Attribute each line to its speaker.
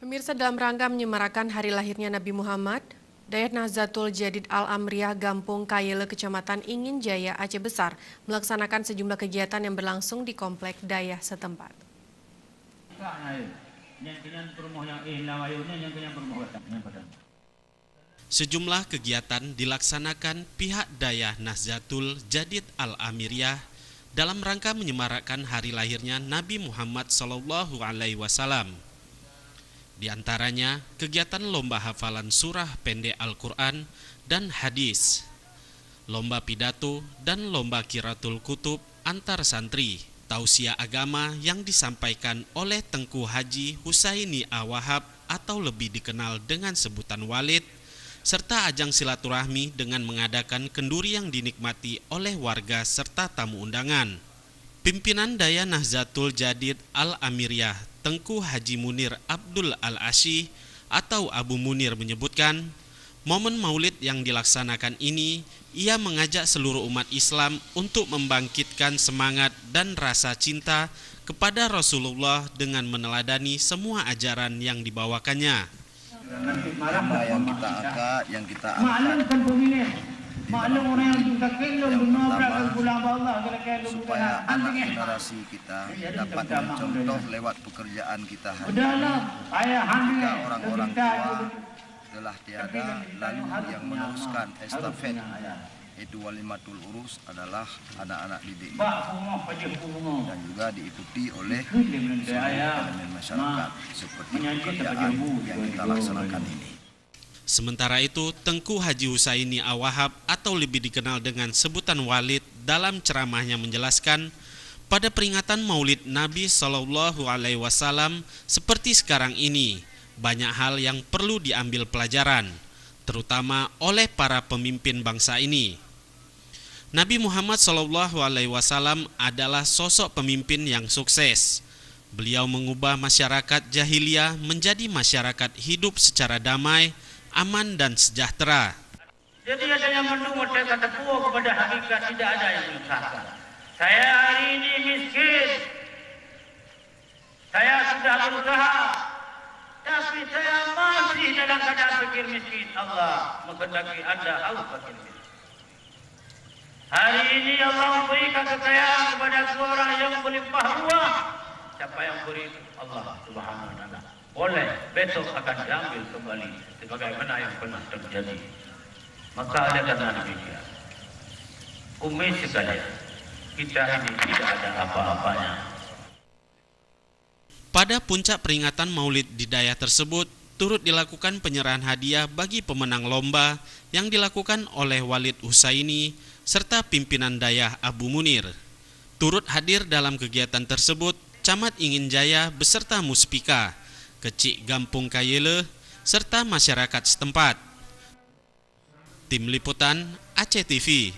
Speaker 1: Pemirsa, dalam rangka menyemarakan hari lahirnya Nabi Muhammad, Dayat Nahdlatul Jadid Al-Amriyah Gampung Kayele, Kecamatan Ingin Jaya, Aceh Besar, melaksanakan sejumlah kegiatan yang berlangsung di komplek daya setempat.
Speaker 2: Sejumlah kegiatan dilaksanakan pihak Daya Nahdlatul Jadid Al-Amriyah dalam rangka menyemarakan hari lahirnya Nabi Muhammad SAW. Di antaranya, kegiatan lomba hafalan surah pendek Al-Quran dan hadis, lomba pidato dan lomba qiraatul kutub antar santri, tausiah agama yang disampaikan oleh Tengku Haji Husaini Awahab atau lebih dikenal dengan sebutan Walid, serta ajang silaturahmi dengan mengadakan kenduri yang dinikmati oleh warga serta tamu undangan. Pimpinan Daya Nahdlatul Jadid Al-Amriyah Tengku Haji Munir Abdul Al-Asyi atau Abu Munir menyebutkan, momen maulid yang dilaksanakan ini, ia mengajak seluruh umat Islam untuk membangkitkan semangat dan rasa cinta kepada Rasulullah dengan meneladani semua ajaran yang dibawakannya.
Speaker 3: Tema yang kita angkat, yang kita maklum orang yang supaya anak generasi kita dapat mencontoh lewat pekerjaan kita hari ini. Jika orang-orang tua telah tiada, lalu yang meneruskan estafet itu walimatul urus adalah anak-anak didik dan juga diikuti oleh seluruh elemen masyarakat seperti pekerjaan yang kita laksanakan ini.
Speaker 2: Sementara itu, Tengku Haji Husaini Awahab atau lebih dikenal dengan sebutan Walid dalam ceramahnya menjelaskan, pada peringatan Maulid Nabi SAW seperti sekarang ini, banyak hal yang perlu diambil pelajaran, terutama oleh para pemimpin bangsa ini. Nabi Muhammad SAW adalah sosok pemimpin yang sukses. Beliau mengubah masyarakat jahiliyah menjadi masyarakat hidup secara damai, aman dan sejahtera.
Speaker 4: Jadi ada yang mendengar saya kata puas kepada hakikat, tidak ada yang menyusahkan. Saya hari ini miskin, saya sudah berusaha, tapi saya masih dalam keadaan fakir miskin. Allah menghendaki Anda harus fakir miskin. Hari ini Allah memberikan kekayaan kepada seorang yang berlimpah ruah. Siapa yang beri? Allah Subhanahu wa taala. Boleh besok akan diambil kembali sebagaimana yang pernah terjadi. Maka ada karena demikian, umat sekalian, kita ini tidak ada apa-apanya.
Speaker 2: Pada puncak peringatan Maulid di Daya tersebut, turut dilakukan penyerahan hadiah bagi pemenang lomba yang dilakukan oleh Walid Husaini serta pimpinan Daya Abu Munir. Turut hadir dalam kegiatan tersebut Camat Ingin Jaya beserta Muspika, Kecik Gampung Kayele, serta masyarakat setempat. Tim Liputan Aceh TV.